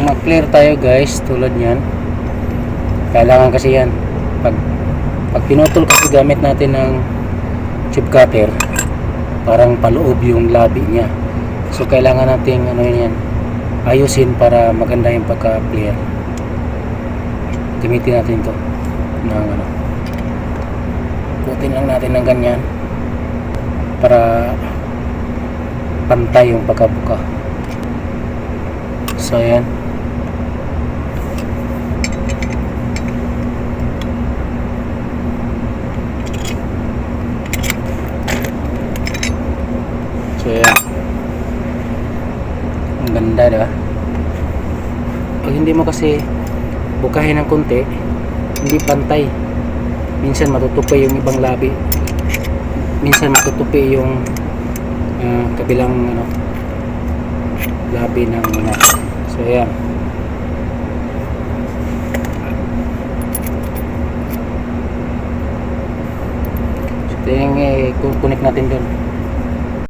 mag-clear tayo guys, tulad yan, kailangan kasi yan pag pinutol kasi gamit natin ng chip cutter, parang paloob yung labi niya. So kailangan nating yan, ayusin para maganda yung pagka-clear. Gamitin natin to ng kutin lang natin ng ganyan para pantay yung pagkabuka. So ayan, ang ganda, diba? Pag hindi mo kasi bukahin ng konti, hindi pantay. Minsan matutupi yung ibang labi, minsan matutupi yung kabilang labi ng nut. So ayan, so ito yung connect natin dun.